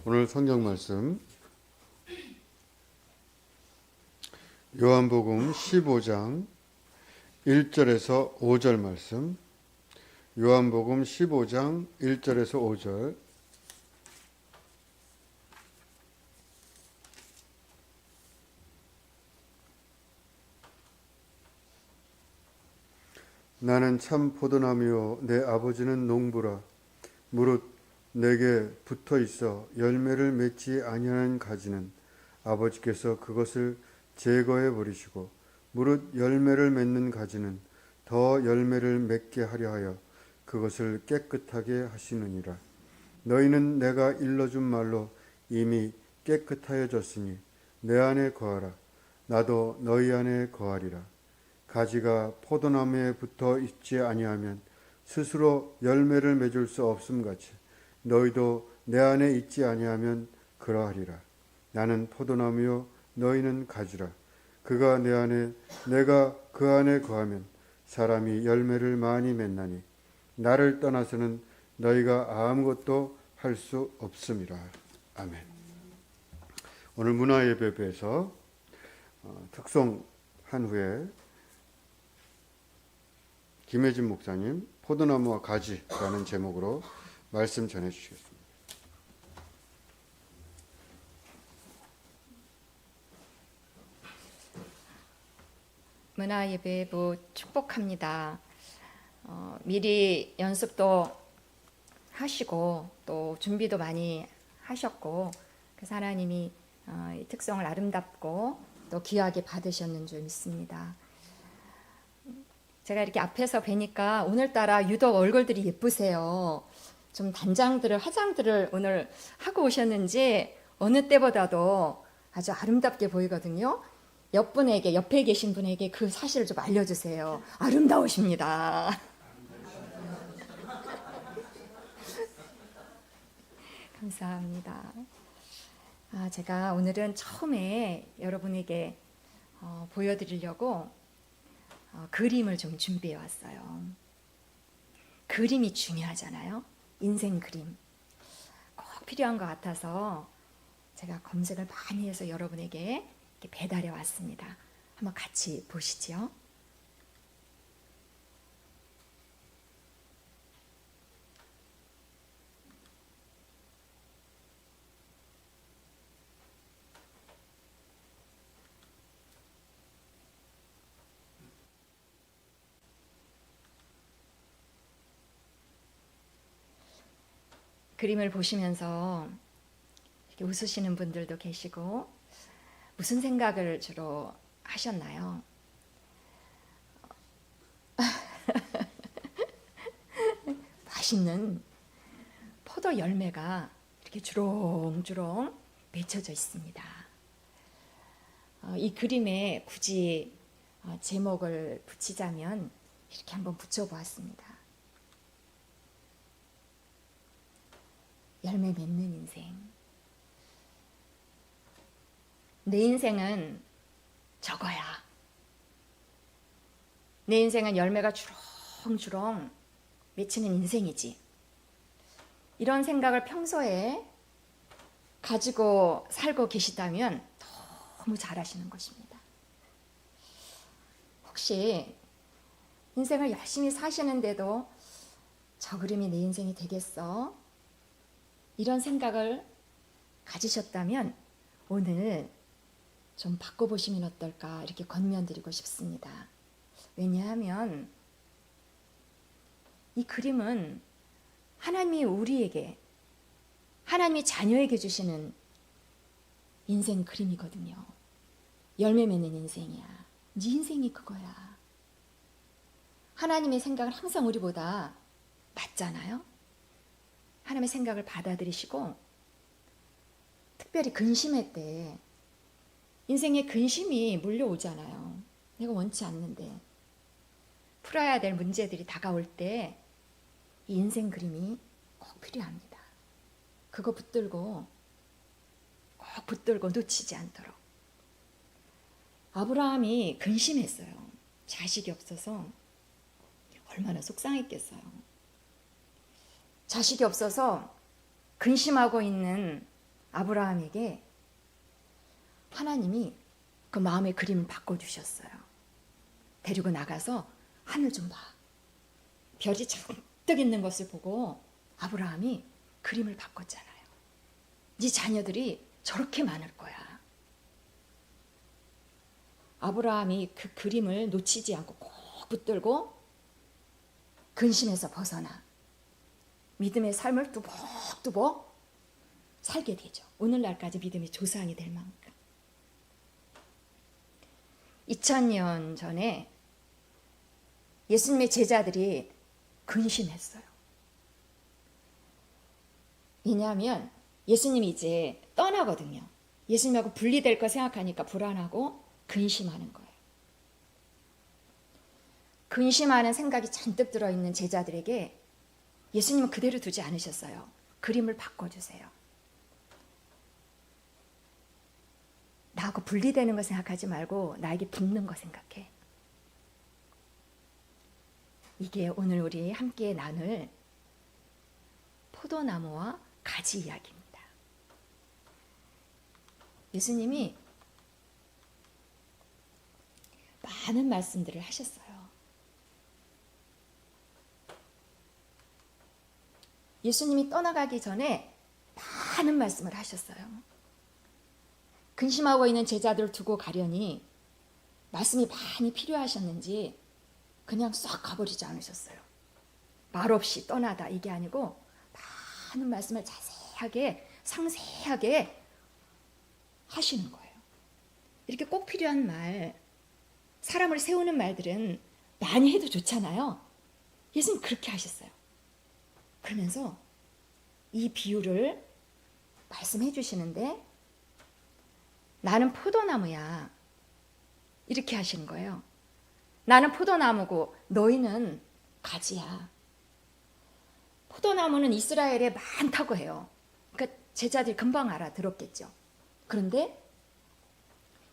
오늘 성경 말씀 요한복음 15장 1절에서 5절 말씀. 요한복음 15장 1절에서 5절. 나는 참 포도나무요 내 아버지는 농부라. 무릇 내게 붙어 있어 열매를 맺지 아니하는 가지는 아버지께서 그것을 제거해 버리시고, 무릇 열매를 맺는 가지는 더 열매를 맺게 하려 하여 그것을 깨끗하게 하시느니라. 너희는 내가 일러준 말로 이미 깨끗하여졌으니 내 안에 거하라. 나도 너희 안에 거하리라. 가지가 포도나무에 붙어 있지 아니하면 스스로 열매를 맺을 수 없음같이 너희도 내 안에 있지 아니하면 그러하리라. 나는 포도나무요 너희는 가지라. 그가 내 안에 내가 그 안에 거하면 사람이 열매를 많이 맺나니 나를 떠나서는 너희가 아무것도 할 수 없음이라. 아멘. 오늘 문화예배에서 특송한 후에 김혜진 목사님 포도나무와 가지라는 제목으로 말씀 전해 주시겠습니다. 문화예배부 축복합니다. 미리 연습도 하시고 또 준비도 많이 하셨고, 그래서 하나님이 이 특성을 아름답고 또 귀하게 받으셨는 줄 믿습니다. 제가 이렇게 앞에서 뵈니까 오늘따라 유독 얼굴들이 예쁘세요. 좀 단장들을, 화장들을 오늘 하고 오셨는지 어느 때보다도 아주 아름답게 보이거든요. 옆에 계신 분에게 그 사실을 좀 알려주세요. 아름다우십니다. 감사합니다. 제가 오늘은 처음에 여러분에게 보여드리려고 그림을 좀 준비해 왔어요. 그림이 중요하잖아요. 인생 그림. 꼭 필요한 것 같아서 제가 검색을 많이 해서 여러분에게 이렇게 배달해 왔습니다. 한번 같이 보시죠. 그림을 보시면서 이렇게 웃으시는 분들도 계시고, 무슨 생각을 주로 하셨나요? 맛있는 포도 열매가 이렇게 주렁주렁 맺혀져 있습니다. 이 그림에 굳이 제목을 붙이자면 이렇게 한번 붙여보았습니다. 열매 맺는 인생. 내 인생은 저거야. 내 인생은 열매가 주렁주렁 맺히는 인생이지. 이런 생각을 평소에 가지고 살고 계시다면 너무 잘하시는 것입니다. 혹시 인생을 열심히 사시는데도 저 그림이 내 인생이 되겠어? 이런 생각을 가지셨다면 오늘 좀 바꿔보시면 어떨까, 이렇게 권면드리고 싶습니다. 왜냐하면 이 그림은 하나님이 우리에게, 하나님이 자녀에게 주시는 인생 그림이거든요. 열매 맺는 인생이야. 네 인생이 그거야. 하나님의 생각은 항상 우리보다 맞잖아요. 하나님의 생각을 받아들이시고, 특별히 근심할 때 인생에 근심이 몰려오잖아요. 내가 원치 않는데 풀어야 될 문제들이 다가올 때 이 인생 그림이 꼭 필요합니다. 그거 꼭 붙들고 놓치지 않도록. 아브라함이 근심했어요. 자식이 없어서 얼마나 속상했겠어요. 자식이 없어서 근심하고 있는 아브라함에게 하나님이 그 마음의 그림을 바꿔주셨어요. 데리고 나가서 하늘 좀 봐. 별이 잔뜩 있는 것을 보고 아브라함이 그림을 바꿨잖아요. 네 자녀들이 저렇게 많을 거야. 아브라함이 그 그림을 놓치지 않고 꼭 붙들고 근심에서 벗어나 믿음의 삶을 뚜벅뚜벅 살게 되죠. 오늘날까지 믿음의 조상이 될 만큼. 2000년 전에 예수님의 제자들이 근심했어요. 왜냐하면 예수님이 이제 떠나거든요. 예수님하고 분리될 거 생각하니까 불안하고 근심하는 거예요. 근심하는 생각이 잔뜩 들어있는 제자들에게 예수님은 그대로 두지 않으셨어요. 그림을 바꿔주세요. 나하고 분리되는 거 생각하지 말고 나에게 붙는 거 생각해. 이게 오늘 우리 함께 나눌 포도나무와 가지 이야기입니다. 예수님이 많은 말씀들을 하셨어요. 예수님이 떠나가기 전에 많은 말씀을 하셨어요. 근심하고 있는 제자들을 두고 가려니 말씀이 많이 필요하셨는지 그냥 싹 가버리지 않으셨어요. 말없이 떠나다 이게 아니고 많은 말씀을 자세하게 상세하게 하시는 거예요. 이렇게 꼭 필요한 말, 사람을 세우는 말들은 많이 해도 좋잖아요. 예수님 그렇게 하셨어요. 그러면서 이 비유를 말씀해 주시는데 나는 포도나무야. 이렇게 하시는 거예요. 나는 포도나무고 너희는 가지야. 포도나무는 이스라엘에 많다고 해요. 그러니까 제자들이 금방 알아들었겠죠. 그런데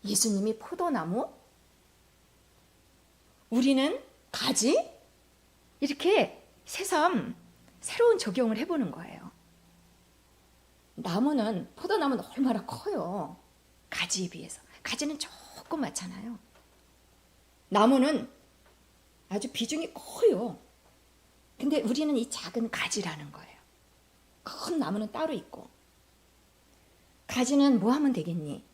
예수님이 포도나무, 우리는 가지? 이렇게 새삼 새로운 적용을 해보는 거예요. 나무는, 포도나무는 얼마나 커요. 가지에 비해서. 가지는 조그맣잖아요. 나무는 아주 비중이 커요. 근데 우리는 이 작은 가지라는 거예요. 큰 나무는 따로 있고. 가지는 뭐 하면 되겠니?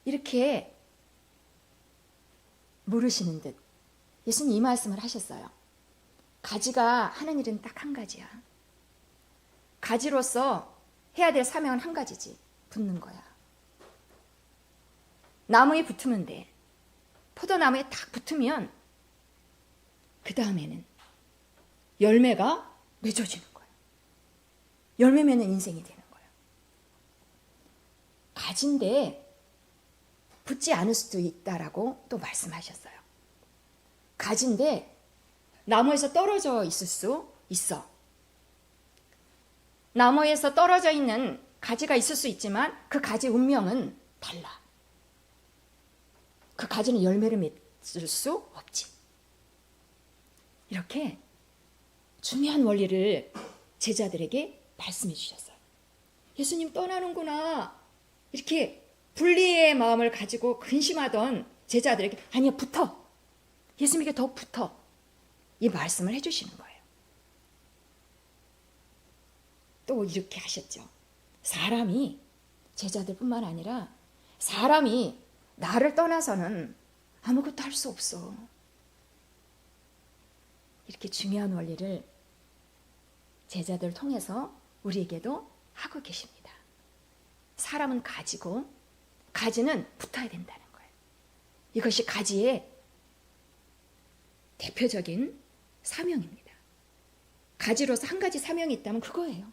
이렇게 물으시는 듯 예수님 이 말씀을 하셨어요. 가지가 하는 일은 딱 한 가지야. 가지로서 해야 될 사명은 한 가지지. 붙는 거야. 나무에 붙으면 돼. 포도나무에 딱 붙으면 그 다음에는 열매가 맺어지는 거예요. 열매 맺는 인생이 되는 거예요. 가지인데 붙지 않을 수도 있다라고 또 말씀하셨어요. 가지인데 나무에서 떨어져 있을 수 있어. 나무에서 떨어져 있는 가지가 있을 수 있지만 그 가지 운명은 달라. 그 가지는 열매를 맺을 수 없지. 이렇게 중요한 원리를 제자들에게 말씀해 주셨어요. 예수님 떠나는구나. 이렇게 분리의 마음을 가지고 근심하던 제자들에게 아니야 붙어. 예수님에게 더 붙어. 이 말씀을 해주시는 거예요. 또 이렇게 하셨죠. 사람이 제자들뿐만 아니라 사람이 나를 떠나서는 아무것도 할 수 없어. 이렇게 중요한 원리를 제자들을 통해서 우리에게도 하고 계십니다. 사람은 가지고 가지는 붙어야 된다는 거예요. 이것이 가지의 대표적인 사명입니다. 가지로서 한 가지 사명이 있다면 그거예요.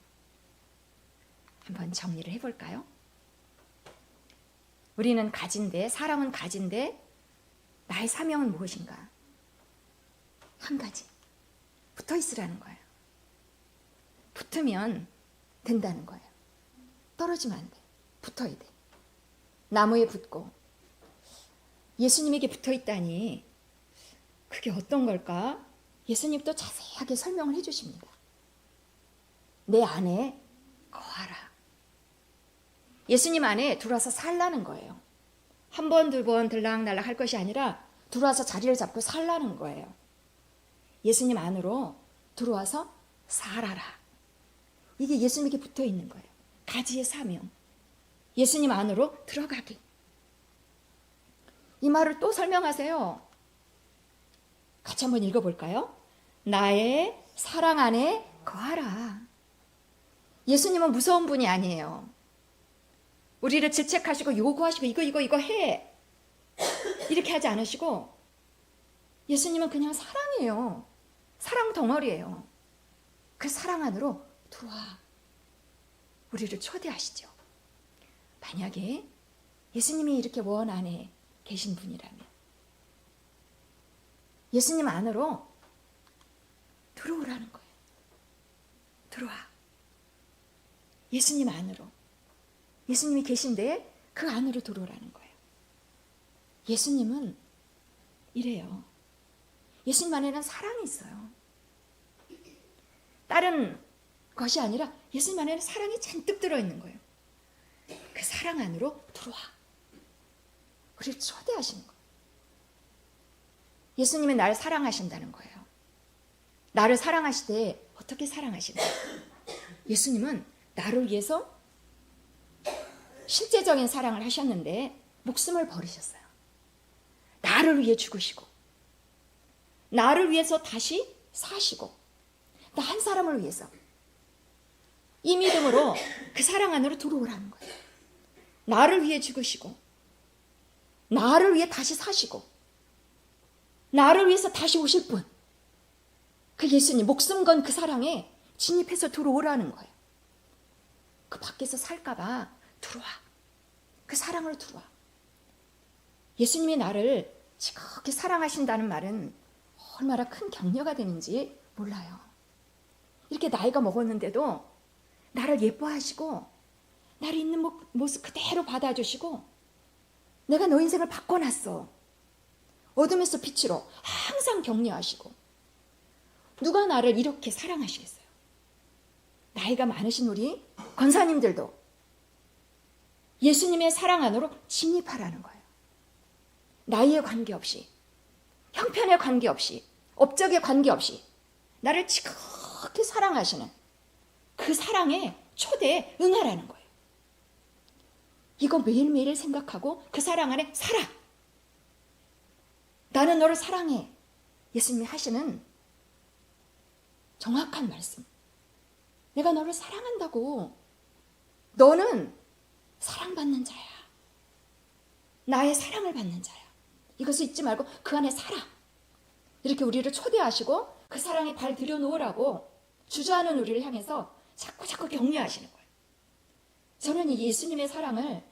한번 정리를 해볼까요? 우리는 가지인데, 사람은 가지인데 나의 사명은 무엇인가? 한 가지. 붙어 있으라는 거예요. 붙으면 된다는 거예요. 떨어지면 안 돼. 붙어야 돼. 나무에 붙고 예수님에게 붙어 있다니 그게 어떤 걸까? 예수님도 자세하게 설명을 해주십니다. 내 안에 거하라. 예수님 안에 들어와서 살라는 거예요. 한 번, 두 번 들락날락 할 것이 아니라 들어와서 자리를 잡고 살라는 거예요. 예수님 안으로 들어와서 살아라. 이게 예수님에게 붙어 있는 거예요. 가지의 사명. 예수님 안으로 들어가기. 이 말을 또 설명하세요. 같이 한번 읽어볼까요? 나의 사랑 안에 거하라. 예수님은 무서운 분이 아니에요. 우리를 질책하시고 요구하시고 이거 해. 이렇게 하지 않으시고 예수님은 그냥 사랑이에요. 사랑 덩어리예요. 그 사랑 안으로 들어와. 우리를 초대하시죠. 만약에 예수님이 이렇게 원 안에 계신 분이라면 예수님 안으로 들어오라는 거예요. 들어와. 예수님 안으로. 예수님이 계신데 그 안으로 들어오라는 거예요. 예수님은 이래요. 예수님 안에는 사랑이 있어요. 다른 것이 아니라 예수님 안에는 사랑이 잔뜩 들어있는 거예요. 그 사랑 안으로 들어와. 우리를 초대하시는 거예요. 예수님이 나를 사랑하신다는 거예요. 나를 사랑하시되 어떻게 사랑하시나요? 예수님은 나를 위해서 실제적인 사랑을 하셨는데 목숨을 버리셨어요. 나를 위해 죽으시고 나를 위해서 다시 사시고 나 한 사람을 위해서 이 믿음으로 그 사랑 안으로 들어오라는 거예요. 나를 위해 죽으시고 나를 위해 다시 사시고 나를 위해서 다시 오실 분, 그 예수님 목숨 건 그 사랑에 진입해서 들어오라는 거예요. 그 밖에서 살까봐 들어와. 그 사랑으로 들어와. 예수님이 나를 지극히 사랑하신다는 말은 얼마나 큰 격려가 되는지 몰라요. 이렇게 나이가 먹었는데도 나를 예뻐하시고 나를 있는 모습 그대로 받아주시고 내가 너 인생을 바꿔놨어. 어둠에서 빛으로 항상 격려하시고 누가 나를 이렇게 사랑하시겠어요? 나이가 많으신 우리 권사님들도 예수님의 사랑 안으로 진입하라는 거예요. 나이에 관계없이, 형편에 관계없이, 업적에 관계없이 나를 지극히 사랑하시는 그 사랑에 초대에 응하라는 거예요. 이거 매일매일 생각하고 그 사랑 안에 살아. 나는 너를 사랑해. 예수님이 하시는 정확한 말씀. 내가 너를 사랑한다고. 너는 사랑받는 자야. 나의 사랑을 받는 자야. 이것을 잊지 말고 그 안에 살아. 이렇게 우리를 초대하시고 그 사랑에 발 들여놓으라고 주저하는 우리를 향해서 자꾸 격려하시는 거예요. 저는 이 예수님의 사랑을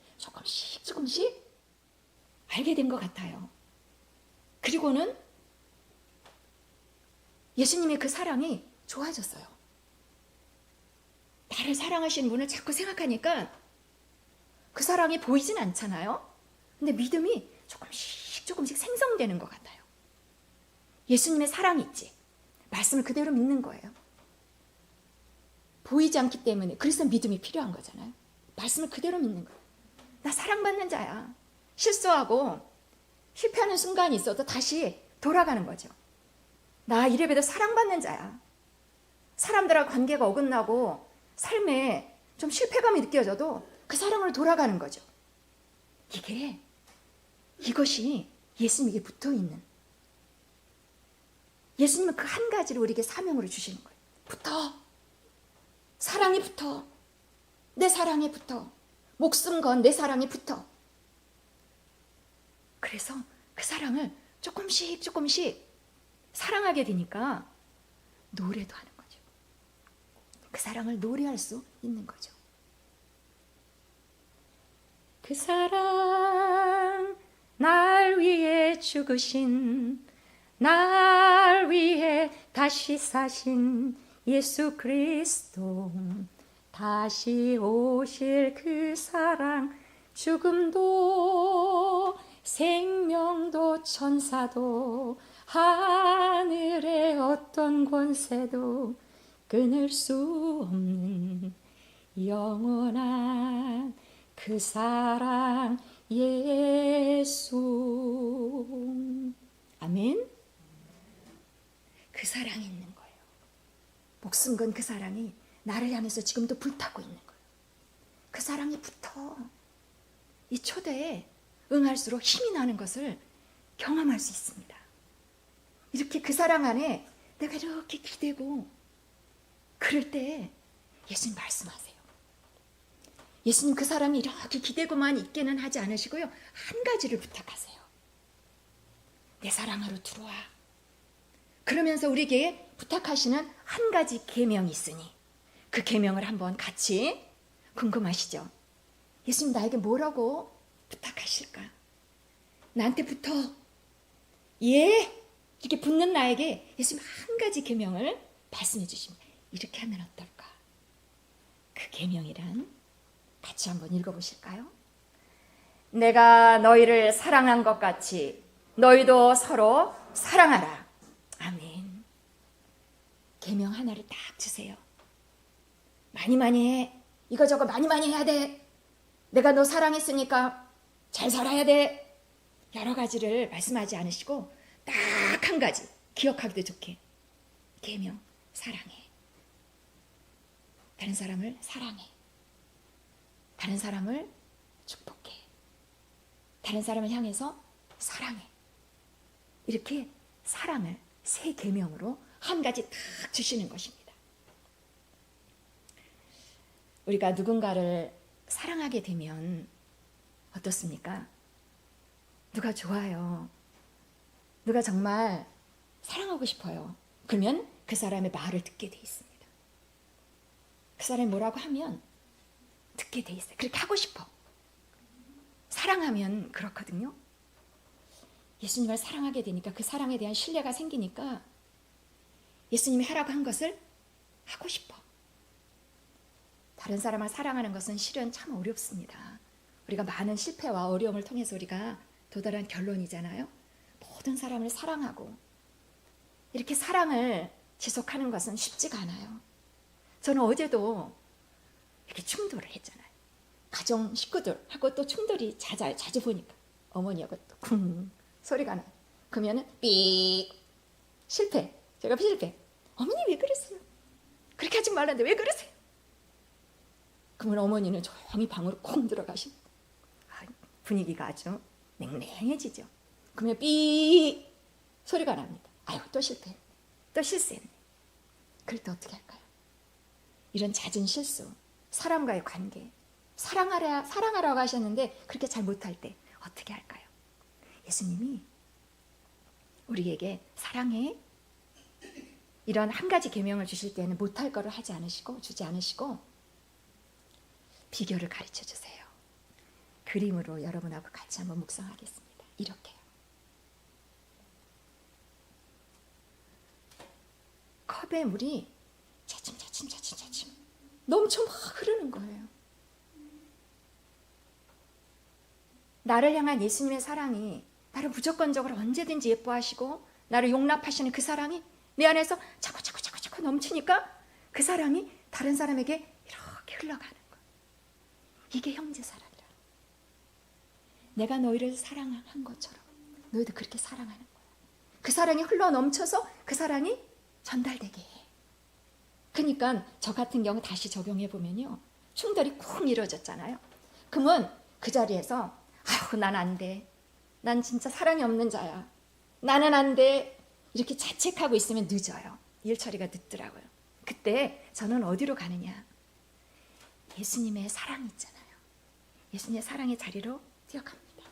조금씩 알게 된 것 같아요. 그리고는 예수님의 그 사랑이 좋아졌어요. 나를 사랑하시는 분을 자꾸 생각하니까 그 사랑이 보이진 않잖아요. 근데 믿음이 조금씩 생성되는 것 같아요. 예수님의 사랑이 있지. 말씀을 그대로 믿는 거예요. 보이지 않기 때문에 그래서 믿음이 필요한 거잖아요. 말씀을 그대로 믿는 거예요. 나 사랑받는 자야. 실수하고 실패하는 순간이 있어도 다시 돌아가는 거죠. 나 이래봬도 사랑받는 자야. 사람들하고 관계가 어긋나고 삶에 좀 실패감이 느껴져도 그 사랑으로 돌아가는 거죠. 이것이 예수님에게 붙어있는, 예수님은 그 한 가지를 우리에게 사명으로 주시는 거예요. 붙어. 사랑이 붙어. 내 사랑에 붙어. 목숨 건 내 사랑에 붙어. 그래서 그 사랑을 조금씩 사랑하게 되니까 노래도 하는 거죠. 그 사랑을 노래할 수 있는 거죠. 그 사랑 날 위해 죽으신, 날 위해 다시 사신 예수 그리스도, 다시 오실 그 사랑, 죽음도 생명도 천사도 하늘의 어떤 권세도 끊을 수 없는 영원한 그 사랑 예수. 아멘. 그 사랑이 있는 거예요. 목숨 건 그 사랑이 나를 향해서 지금도 불타고 있는 거예요. 그 사랑이 붙어 이 초대에 응할수록 힘이 나는 것을 경험할 수 있습니다. 이렇게 그 사랑 안에 내가 이렇게 기대고 그럴 때 예수님 말씀하세요. 예수님 그 사랑이 이렇게 기대고만 있게는 하지 않으시고요. 한 가지를 부탁하세요. 내 사랑으로 들어와. 그러면서 우리에게 부탁하시는 한 가지 계명이 있으니 그 계명을 한번 같이 궁금하시죠? 예수님 나에게 뭐라고 부탁하실까? 나한테 붙어. 예! 이렇게 붙는 나에게 예수님 한 가지 계명을 말씀해 주십니다. 이렇게 하면 어떨까? 그 계명이란 같이 한번 읽어보실까요? 내가 너희를 사랑한 것 같이 너희도 서로 사랑하라. 아멘. 계명 하나를 딱 주세요. 많이 해. 이거저거 많이 해야 돼. 내가 너 사랑했으니까 잘 살아야 돼. 여러 가지를 말씀하지 않으시고 딱 한 가지 기억하기도 좋게. 계명 사랑해. 다른 사람을 사랑해. 다른 사람을 축복해. 다른 사람을 향해서 사랑해. 이렇게 사랑을 세 계명으로 한 가지 딱 주시는 것입니다. 우리가 누군가를 사랑하게 되면 어떻습니까? 누가 좋아요. 누가 정말 사랑하고 싶어요. 그러면 그 사람의 말을 듣게 돼 있습니다. 그 사람이 뭐라고 하면 듣게 돼 있어요. 그렇게 하고 싶어. 사랑하면 그렇거든요. 예수님을 사랑하게 되니까 그 사랑에 대한 신뢰가 생기니까 예수님이 하라고 한 것을 하고 싶어. 다른 사람을 사랑하는 것은 실은 참 어렵습니다. 우리가 많은 실패와 어려움을 통해서 우리가 도달한 결론이잖아요. 모든 사람을 사랑하고 이렇게 사랑을 지속하는 것은 쉽지가 않아요. 저는 어제도 이렇게 충돌을 했잖아요. 가정 식구들하고 또 충돌이 자주 보니까 어머니하고 또 쿵 소리가 나요. 그러면은 삑 실패. 제가 실패. 어머니 왜 그러세요? 그렇게 하지 말라는데 왜 그러세요? 그러면 어머니는 조용히 방으로 콩 들어가십니다. 분위기가 아주 냉랭해지죠. 그러면 삐 소리가 납니다. 아유 또 실패. 또 실수했네. 그럴 때 어떻게 할까요? 이런 잦은 실수, 사람과의 관계, 사랑하라고 하셨는데 그렇게 잘 못할 때 어떻게 할까요? 예수님이 우리에게 사랑해 이런 한 가지 계명을 주실 때는 못할 거를 주지 않으시고 비결을 가르쳐 주세요. 그림으로 여러분하고 같이 한번 묵상하겠습니다. 이렇게요. 컵에 물이 차츰 넘쳐 막 흐르는 거예요. 나를 향한 예수님의 사랑이 나를 무조건적으로 언제든지 예뻐하시고 나를 용납하시는 그 사랑이 내 안에서 자꾸 넘치니까 그 사랑이 다른 사람에게 이렇게 흘러가는 거예요. 이게 형제 사랑이라. 내가 너희를 사랑한 것처럼 너희도 그렇게 사랑하는 거야. 그 사랑이 흘러 넘쳐서 그 사랑이 전달되게 해. 그러니까 저 같은 경우 다시 적용해 보면요. 충돌이 쿵 이루어졌잖아요. 그러면 그 자리에서 아유 난 안 돼. 난 진짜 사랑이 없는 자야. 나는 안 돼. 이렇게 자책하고 있으면 늦어요. 일 처리가 늦더라고요. 그때 저는 어디로 가느냐. 예수님의 사랑이 있잖아요. 예수님의 사랑의 자리로 뛰어갑니다.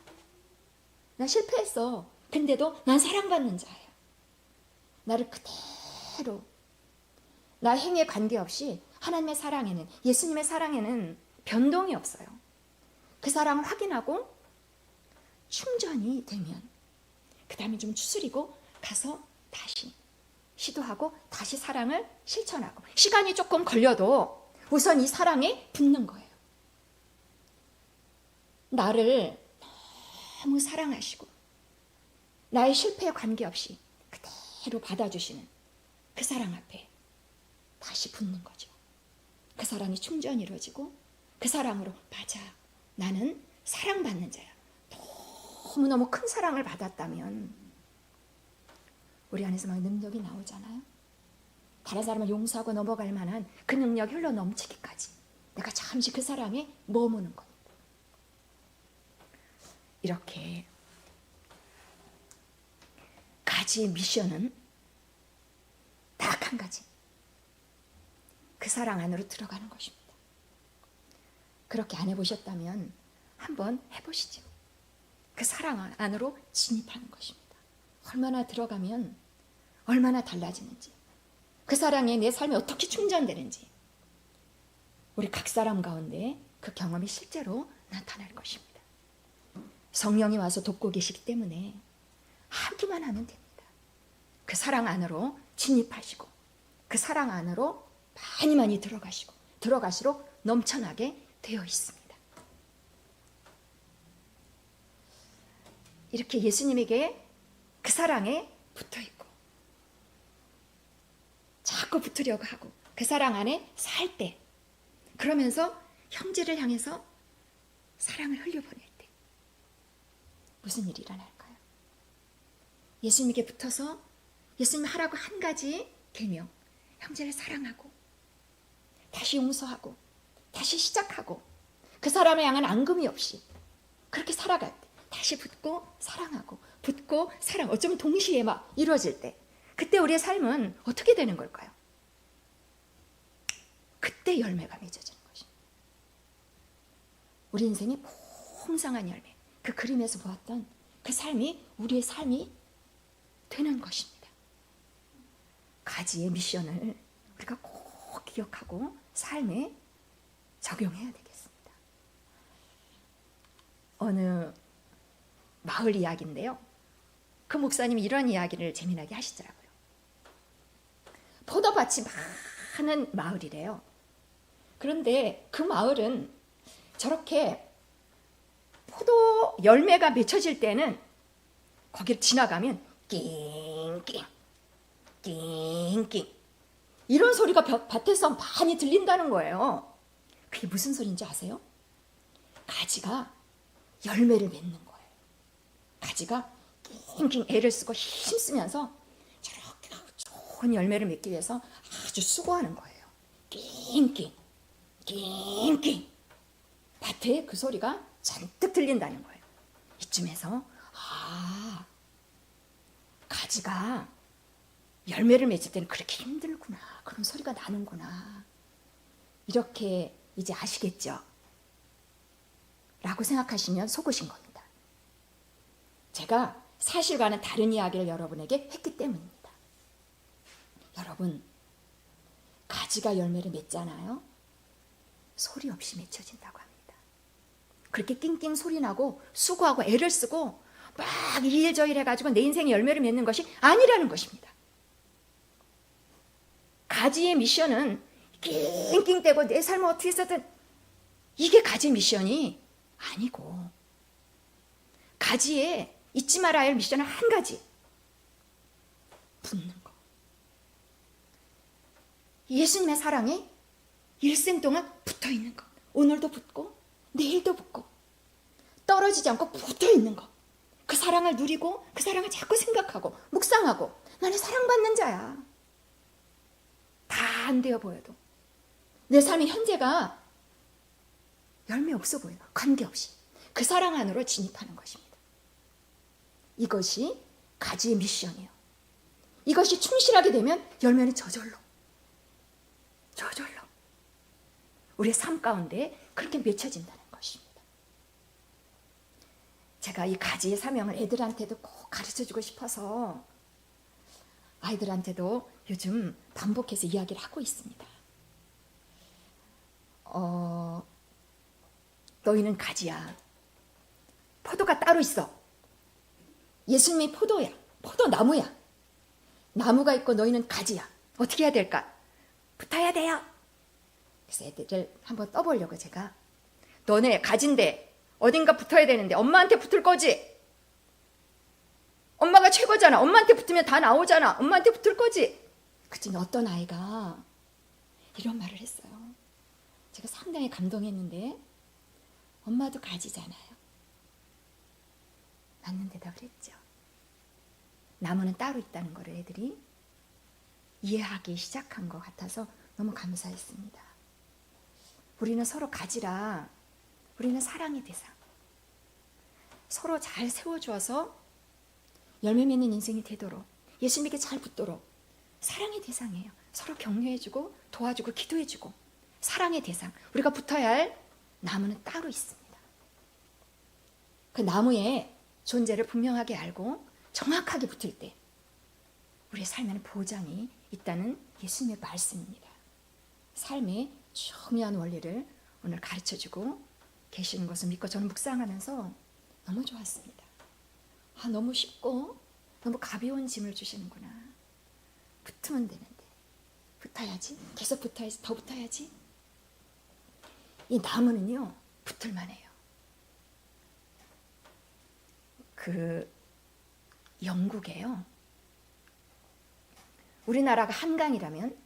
난 실패했어. 근데도 난 사랑받는 자예요. 나를 그대로 나 행위에 관계없이 하나님의 사랑에는 예수님의 사랑에는 변동이 없어요. 그 사랑을 확인하고 충전이 되면 그 다음에 좀 추스리고 가서 다시 시도하고 다시 사랑을 실천하고 시간이 조금 걸려도 우선 이 사랑에 붙는 거예요. 나를 너무 사랑하시고 나의 실패에 관계없이 그대로 받아주시는 그 사랑 앞에 다시 붙는 거죠. 그 사랑이 충전이 이루어지고 그 사랑으로 맞아 나는 사랑받는 자야. 너무너무 큰 사랑을 받았다면 우리 안에서 막 능력이 나오잖아요. 다른 사람을 용서하고 넘어갈 만한 그 능력이 흘러 넘치기까지 내가 잠시 그 사랑에 머무는 겁니다. 이렇게 가지의 미션은 딱 한 가지. 그 사랑 안으로 들어가는 것입니다. 그렇게 안 해보셨다면 한번 해보시죠. 그 사랑 안으로 진입하는 것입니다. 얼마나 들어가면 얼마나 달라지는지, 그 사랑에 내 삶이 어떻게 충전되는지 우리 각 사람 가운데 그 경험이 실제로 나타날 것입니다. 성령이 와서 돕고 계시기 때문에 하기만 하면 됩니다. 그 사랑 안으로 진입하시고 그 사랑 안으로 많이 들어가시고 들어가시록 넘쳐나게 되어 있습니다. 이렇게 예수님에게 그 사랑에 붙어 있고 자꾸 붙으려고 하고 그 사랑 안에 살 때, 그러면서 형제를 향해서 사랑을 흘려보낼 때 무슨 일이 일어날까요? 예수님에게 붙어서 예수님이 하라고 한 가지 계명, 형제를 사랑하고 다시 용서하고 다시 시작하고 그 사람을 향한 앙금이 없이 그렇게 살아갈 때 다시 붙고 사랑하고 붙고 사랑, 어쩌면 동시에 막 이루어질 때 그때 우리의 삶은 어떻게 되는 걸까요? 그때 열매가 맺어지는 것입니다. 우리 인생이 풍성한 열매, 그 그림에서 보았던 그 삶이 우리의 삶이 되는 것입니다. 가지의 미션을 우리가 꼭 기억하고 삶에 적용해야 되겠습니다. 어느 마을 이야기인데요. 그 목사님이 이런 이야기를 재미나게 하시더라고요. 포도밭이 많은 마을이래요. 그런데 그 마을은 저렇게 포도 열매가 맺혀질 때는 거기를 지나가면 낑낑 낑낑 이런 소리가 밭에서 많이 들린다는 거예요. 그게 무슨 소리인지 아세요? 가지가 열매를 맺는 거예요. 가지가 낑낑 애를 쓰고 힘쓰면서 저렇게 좋은 열매를 맺기 위해서 아주 수고하는 거예요. 낑낑 낑낑 밭에 그 소리가 잔뜩 들린다는 거예요. 이쯤에서 가지가 열매를 맺을 때는 그렇게 힘들구나, 그런 소리가 나는구나, 이렇게 이제 아시겠죠? 라고 생각하시면 속으신 겁니다. 제가 사실과는 다른 이야기를 여러분에게 했기 때문입니다. 여러분, 가지가 열매를 맺잖아요. 소리 없이 맺혀진다고 합니다. 그렇게 낑낑 소리 나고 수고하고 애를 쓰고 막 일저일 해가지고 내 인생에 열매를 맺는 것이 아니라는 것입니다. 가지의 미션은 낑낑대고 내 삶을 어떻게 해서든, 이게 가지의 미션이 아니고, 가지에 잊지 말아야 할 미션은 한 가지, 붙는 거. 예수님의 사랑에 일생 동안 붙어 있는 것. 오늘도 붙고 내일도 붙고 떨어지지 않고 붙어 있는 것. 그 사랑을 누리고 그 사랑을 자꾸 생각하고 묵상하고, 나는 사랑받는 자야. 다 안 되어 보여도 내 삶의 현재가 열매 없어 보여도 관계없이 그 사랑 안으로 진입하는 것입니다. 이것이 가지의 미션이에요. 이것이 충실하게 되면 열매는 저절로 우리의 삶 가운데 그렇게 맺혀진다는 것입니다. 제가 이 가지의 사명을 애들한테도 꼭 가르쳐주고 싶어서 아이들한테도 요즘 반복해서 이야기를 하고 있습니다. 너희는 가지야. 포도가 따로 있어. 예수님이 포도야. 포도나무야. 나무가 있고 너희는 가지야. 어떻게 해야 될까? 붙어야 돼요. 그래서 애들을 한번 떠보려고 제가, 너네 가지인데 어딘가 붙어야 되는데 엄마한테 붙을 거지? 엄마가 최고잖아. 엄마한테 붙으면 다 나오잖아. 엄마한테 붙을 거지? 그랬더니 어떤 아이가 이런 말을 했어요. 제가 상당히 감동했는데, 엄마도 가지잖아요. 맞는 대답을 했죠. 나무는 따로 있다는 걸 애들이 이해하기 시작한 것 같아서 너무 감사했습니다. 우리는 서로 가지라. 우리는 사랑의 대상. 서로 잘 세워주어서 열매 맺는 인생이 되도록, 예수님에게 잘 붙도록 사랑의 대상이에요. 서로 격려해주고 도와주고 기도해주고 사랑의 대상. 우리가 붙어야 할 나무는 따로 있습니다. 그 나무의 존재를 분명하게 알고 정확하게 붙을 때 우리의 삶에는 보장이 있다는 예수님의 말씀입니다. 삶의 중요한 원리를 오늘 가르쳐주고 계시는 것을 믿고 저는 묵상하면서 너무 좋았습니다. 너무 쉽고 너무 가벼운 짐을 주시는구나. 붙으면 되는데 붙어야지. 계속 붙어야지. 더 붙어야지. 이 나무는요 붙을만 해요. 그 영국에요. 우리나라가 한강이라면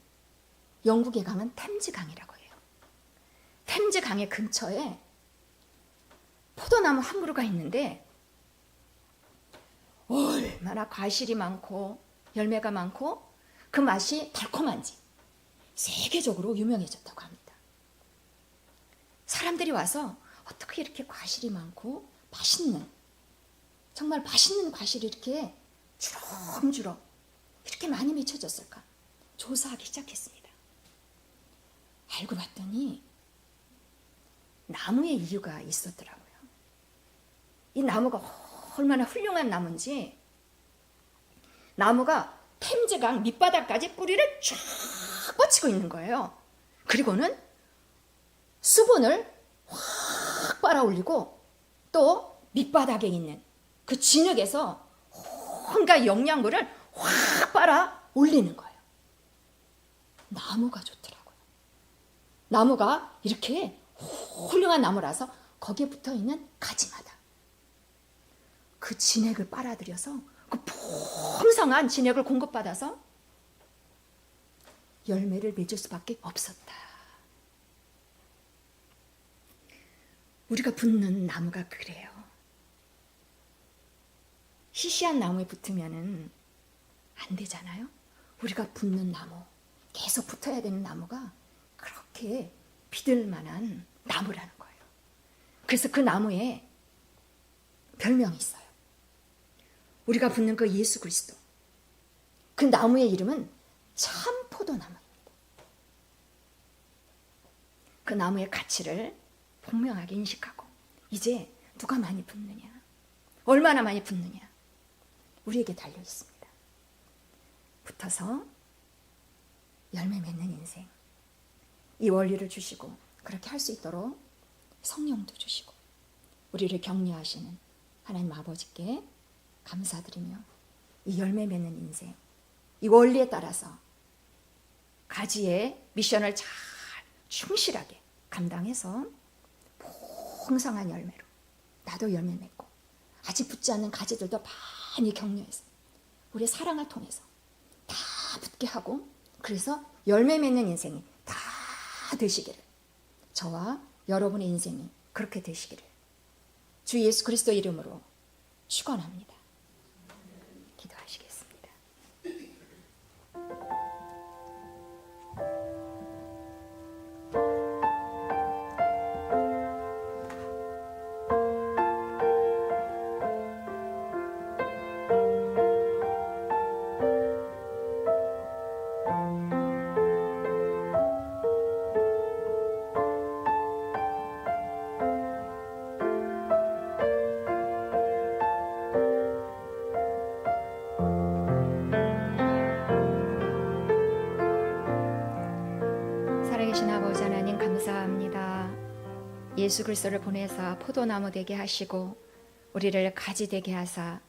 영국의 강은 템즈강이라고 해요. 템즈강의 근처에 포도나무 한 그루가 있는데 얼마나 과실이 많고 열매가 많고 그 맛이 달콤한지 세계적으로 유명해졌다고 합니다. 사람들이 와서 어떻게 이렇게 과실이 많고 맛있는, 정말 맛있는 과실이 이렇게 주렁주렁 이렇게 많이 맺혀졌을까 조사하기 시작했습니다. 알고 봤더니 나무의 이유가 있었더라고요. 이 나무가 얼마나 훌륭한 나무인지 나무가 템즈강 밑바닥까지 뿌리를 쫙 뻗치고 있는 거예요. 그리고는 수분을 확 빨아 올리고 또 밑바닥에 있는 그 진흙에서 온갖 영양분을 확 빨아 올리는 거예요. 나무가 좋더라고요. 나무가 이렇게 훌륭한 나무라서 거기에 붙어있는 가지마다 그 진액을 빨아들여서 그 풍성한 진액을 공급받아서 열매를 맺을 수밖에 없었다. 우리가 붙는 나무가 그래요. 시시한 나무에 붙으면은 안 되잖아요. 우리가 붙는 나무, 계속 붙어야 되는 나무가 그렇게 믿을 만한 나무라는 거예요. 그래서 그 나무에 별명이 있어요. 우리가 붙는 그 예수 그리스도. 그 나무의 이름은 참 포도나무입니다. 그 나무의 가치를 분명하게 인식하고 이제 누가 많이 붙느냐, 얼마나 많이 붙느냐 우리에게 달려 있습니다. 붙어서 열매 맺는 인생, 이 원리를 주시고 그렇게 할 수 있도록 성령도 주시고 우리를 격려하시는 하나님 아버지께 감사드리며 이 열매 맺는 인생, 이 원리에 따라서 가지의 미션을 잘 충실하게 감당해서 풍성한 열매로 나도 열매 맺고 아직 붙지 않는 가지들도 많이 격려해서 우리의 사랑을 통해서 다 붙게 하고 그래서 열매 맺는 인생이 다 되시기를, 저와 여러분의 인생이 그렇게 되시기를 주 예수 그리스도 이름으로 축원합니다. 기도하시겠습니다. 살아계신 아버지 하나님 감사합니다. 예수 그리스도를 보내사 포도나무 되게 하시고 우리를 가지 되게 하사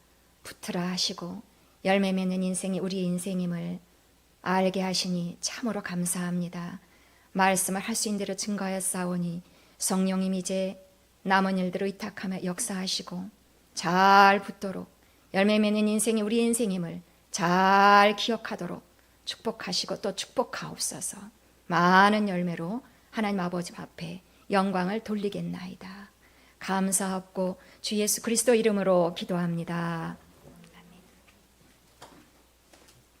붙으라 하시고 열매 맺는 인생이 우리의 인생임을 알게 하시니 참으로 감사합니다. 말씀을 할 수 있는 대로 증거하였사오니 성령님 이제 남은 일들을 위탁하며 역사하시고 잘 붙도록 열매 맺는 인생이 우리의 인생임을 잘 기억하도록 축복하시고 또 축복하옵소서. 많은 열매로 하나님 아버지 앞에 영광을 돌리겠나이다. 감사하고 주 예수 그리스도 이름으로 기도합니다.